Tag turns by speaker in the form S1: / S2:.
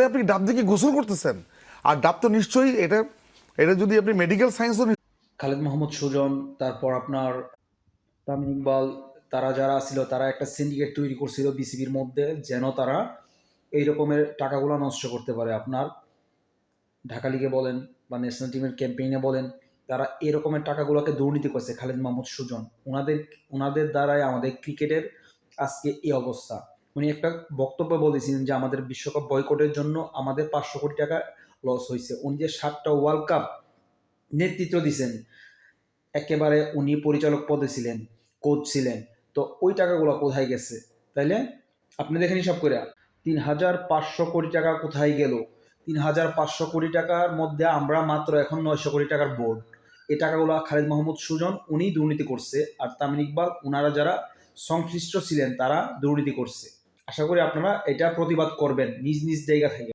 S1: আপনি ডাব দিয়ে কি গোসল করতেছেন? আর ডাব তো নিশ্চয়ই এটা এটা যদি আপনি মেডিকেল সায়েন্সও
S2: খালেদ মাহমুদ সুজন, তারপর আপনার তামিম ইকবাল, তারা যারা ছিল তারা একটা সিন্ডিকেট তৈরি করছিল বিসিবির মধ্যে, যেন তারা এই রকমের টাকাগুলো নষ্ট করতে পারে। আপনার ঢাকা লিগে বলেন বা ন্যাশনাল টিমের ক্যাম্পেইনে বলেন, তারা এই রকমের টাকাগুলোকে দুর্নীতি করছে খালেদ মাহমুদ সুজন। ওনাদের দ্বারাই আমাদের ক্রিকেটের আজকে এই অবস্থা। উনি একটা বক্তব্য বলেছিলেন যে আমাদের বিশ্বকাপ বয়কটের জন্য আমাদের 500 কোটি টাকা লস হয়েছে। উনি যে 7টা ওয়ার্ল্ড কাপ নেতৃত্ব দিছেন, একেবারে উনি পরিচালক পদে ছিলেন, কোচ ছিলেন, তো ওই টাকাগুলো কোথায় গেছে? তাইলে আপনি দেখেন হিসাব করে 3,500 কোটি টাকা কোথায় গেল? 3,500 কোটি টাকার মধ্যে আমরা মাত্র এখন 900 কোটি টাকার বোর্ড। এই টাকাগুলো খালেদ মাহমুদ সুজন উনি দুর্নীতি করছে, আর তামিম ইকবাল ওনারা যারা সংশ্লিষ্ট ছিলেন তারা দুর্নীতি করছে। আশা করি আপনারা এটা প্রতিবাদ করবেন নিজ নিজ জায়গা থেকে।